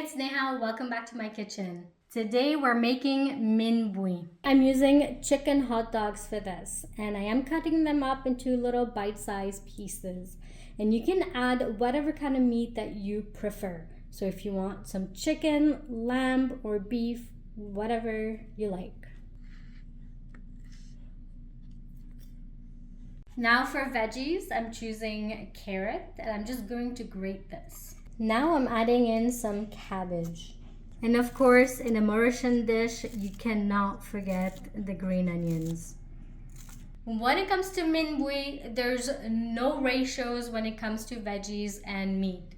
it's Neha. Welcome back to my kitchen. Today we're making min bouille. I'm using chicken hot dogs for this, and I am cutting them up into little bite-sized pieces. And you can add whatever kind of meat that you prefer. So if you want some chicken, lamb, or beef, whatever you like. Now for veggies, I'm choosing carrot, and I'm just going to grate this. Now I'm adding in some cabbage. And of course, in a Mauritian dish, you cannot forget the green onions. When it comes to min bouille, there's no ratios when it comes to veggies and meat.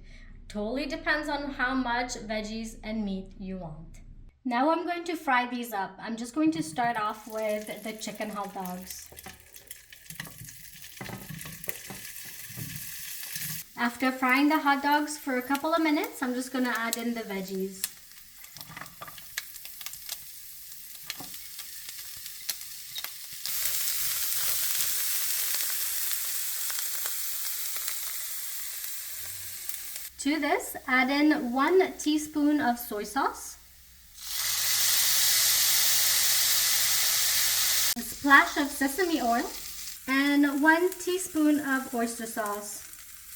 Totally depends on how much veggies and meat you want. Now I'm going to fry these up. I'm just going to start off with the chicken hot dogs. After frying the hot dogs for a couple of minutes, I'm just going to add in the veggies. To this, add in 1 teaspoon of soy sauce, a splash of sesame oil, and 1 teaspoon of oyster sauce.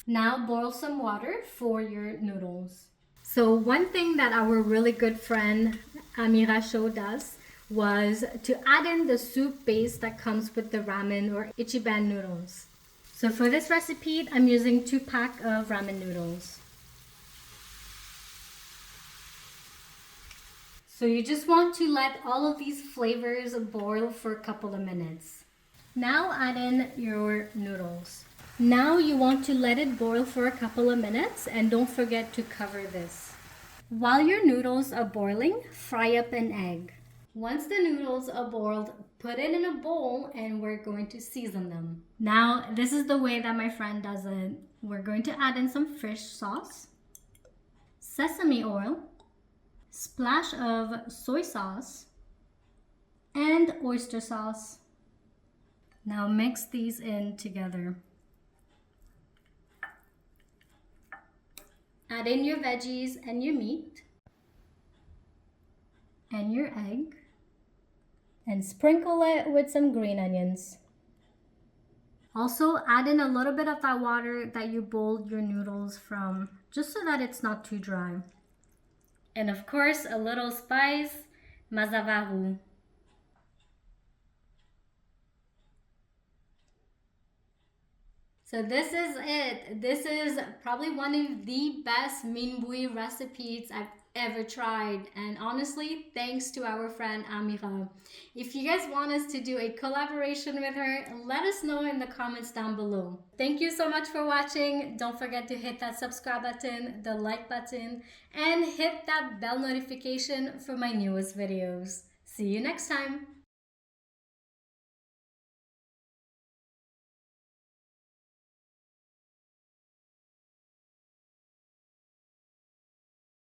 Now boil some water for your noodles. So one thing that our really good friend Amira showed us was to add in the soup base that comes with the ramen or ichiban noodles. So for this recipe, I'm using 2 packs of ramen noodles. So you just want to let all of these flavors boil for a couple of minutes. Now add in your noodles. Now you want to let it boil for a couple of minutes, and don't forget to cover this. While your noodles are boiling, fry up an egg. Once the noodles are boiled, put it in a bowl and we're going to season them. Now this is the way that my friend does it. We're going to add in some fish sauce, sesame oil, splash of soy sauce, and oyster sauce. Now mix these in together. Add in your veggies and your meat and your egg, and sprinkle it with some green onions. Also add in a little bit of that water that you boiled your noodles from, just so that it's not too dry. And of course, a little spice, mazavaru. So this is it. This is probably one of the best min bouille recipes I've ever tried. And honestly, thanks to our friend Amira. If you guys want us to do a collaboration with her, let us know in the comments down below. Thank you so much for watching. Don't forget to hit that subscribe button, the like button, and hit that bell notification for my newest videos. See you next time.